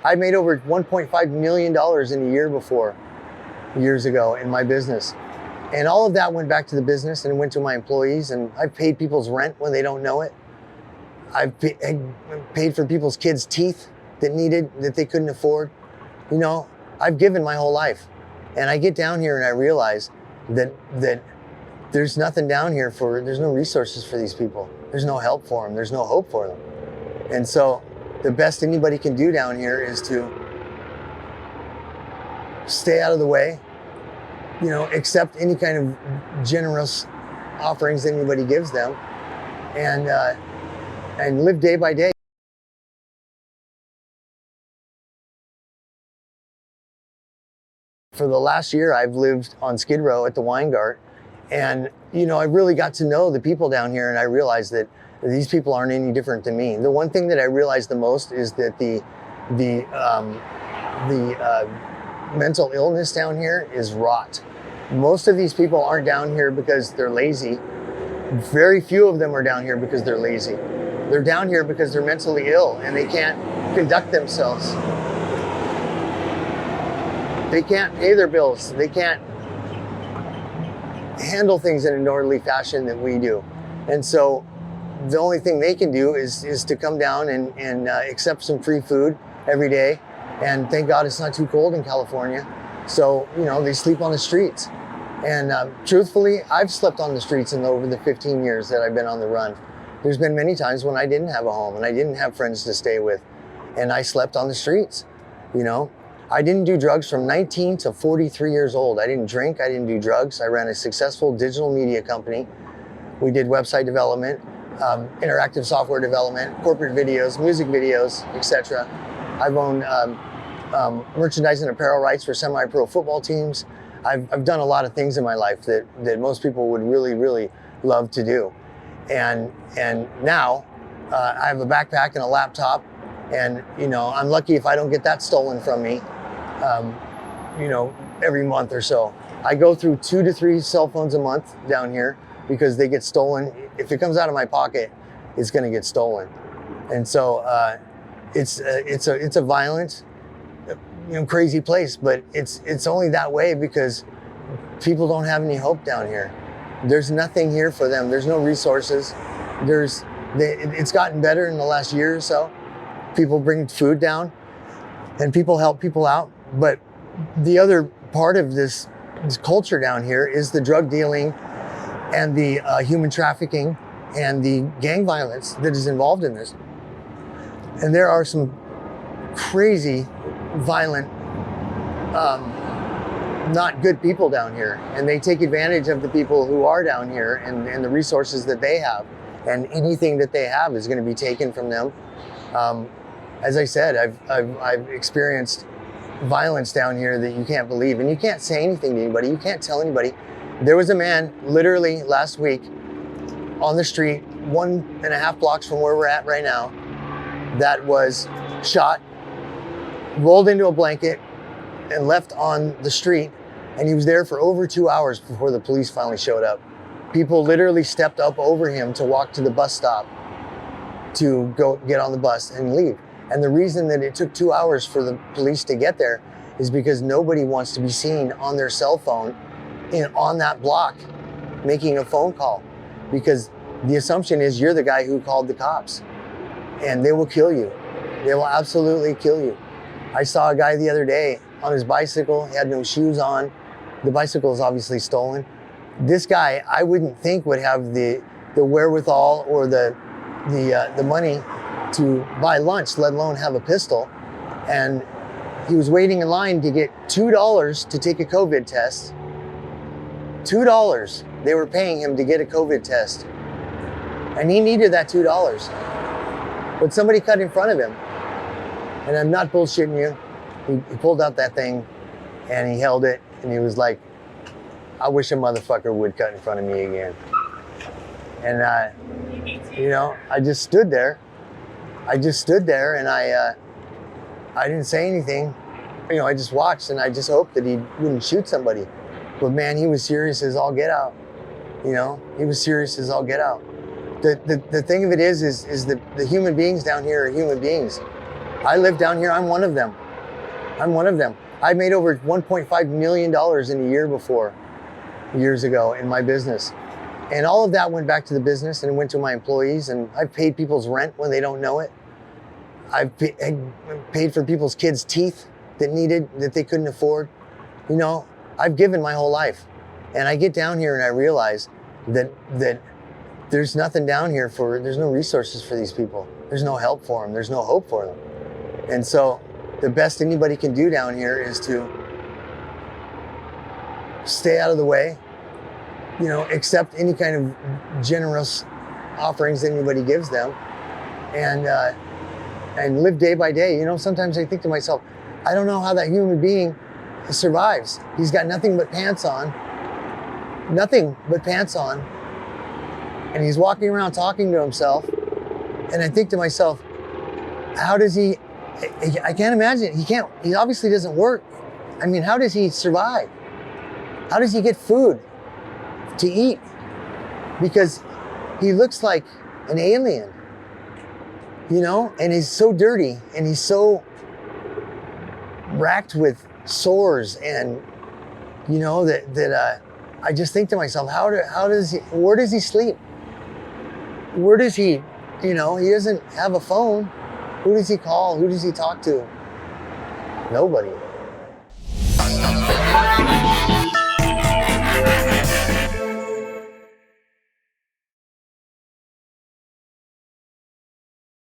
I made over $1.5 million in a year before, years ago in my business. And all of that went back to the business and it went to my employees, and I've paid people's rent when they don't know it. I've paid for people's kids' teeth that they couldn't afford. You know, I've given my whole life. And I get down here and I realize that there's nothing down here there's no resources for these people. There's no help for them. There's no hope for them. And so the best anybody can do down here is to stay out of the way, you know, accept any kind of generous offerings that anybody gives them, and live day by day. For the last year, I've lived on Skid Row at the Weingart, and you know, I really got to know the people down here, and I realized that these people aren't any different than me. The one thing that I realized the most is that the mental illness down here is rot. Most of these people aren't down here because they're lazy. Very few of them are down here because they're lazy. They're down here because they're mentally ill and they can't conduct themselves. They can't pay their bills. They can't handle things in an orderly fashion that we do. And so the only thing they can do is to come down and accept some free food every day. And thank God it's not too cold in California. So, you know, they sleep on the streets. And truthfully, I've slept on the streets over the 15 years that I've been on the run. There's been many times when I didn't have a home and I didn't have friends to stay with. And I slept on the streets, you know. I didn't do drugs from 19 to 43 years old. I didn't drink, I didn't do drugs. I ran a successful digital media company. We did website development, interactive software development, corporate videos, music videos, etc. I've owned merchandise and apparel rights for semi-pro football teams. I've done a lot of things in my life that most people would really, really love to do. And now I have a backpack and a laptop, and you know, I'm lucky if I don't get that stolen from me, you know, every month or so. I go through 2 to 3 cell phones a month down here because they get stolen. If it comes out of my pocket, it's going to get stolen. And so it's a violent, you know, crazy place, but it's only that way because people don't have any hope down here. There's nothing here for them. There's no resources. It's gotten better in the last year or so. People bring food down and people help people out. But the other part of this culture down here is the drug dealing and the human trafficking and the gang violence that is involved in this. And there are some crazy, violent, not good people down here. And they take advantage of the people who are down here and the resources that they have. And anything that they have is going to be taken from them. As I said, I've experienced violence down here that you can't believe. And you can't say anything to anybody. You can't tell anybody. There was a man literally last week on the street, 1.5 blocks from where we're at right now, that was shot, rolled into a blanket, and left on the street. And he was there for over 2 hours before the police finally showed up. People literally stepped up over him to walk to the bus stop to go get on the bus and leave. And the reason that it took 2 hours for the police to get there is because nobody wants to be seen on their cell phone on that block making a phone call, because the assumption is you're the guy who called the cops, and they will kill you. They will absolutely kill you. I saw a guy the other day on his bicycle. He had no shoes on. The bicycle is obviously stolen. This guy, I wouldn't think would have the wherewithal or the money to buy lunch, let alone have a pistol. And he was waiting in line to get $2 to take a COVID test. $2. They were paying him to get a COVID test. And he needed that $2. But somebody cut in front of him. And I'm not bullshitting you. He pulled out that thing and he held it and he was like, I wish a motherfucker would cut in front of me again. And you know, I just stood there. And I didn't say anything. You know, I just watched and I just hoped that he wouldn't shoot somebody. But man, he was serious as all get out. You know, he was serious as all get out. The thing of it is that the human beings down here are human beings. I live down here. I'm one of them. I'm one of them. I made over $1.5 million in a year before, years ago, in my business. And all of that went back to the business and went to my employees. And I've paid people's rent when they don't know it. I've paid for people's kids' teeth that they couldn't afford. You know, I've given my whole life. And I get down here and I realize that there's nothing down here there's no resources for these people. There's no help for them. There's no hope for them. And so the best anybody can do down here is to stay out of the way, you know, accept any kind of generous offerings that anybody gives them, and live day by day. You know, sometimes I think to myself, I don't know how that human being survives. He's got nothing but pants on, and he's walking around talking to himself. And I think to myself, how does he, I can't imagine, he obviously doesn't work. I mean, how does he survive? How does he get food to eat? Because he looks like an alien, you know, and he's so dirty and he's so racked with sores, and you know that I just think to myself, where does he sleep? Where does he, you know, he doesn't have a phone. Who does he call? Who does he talk to? Nobody.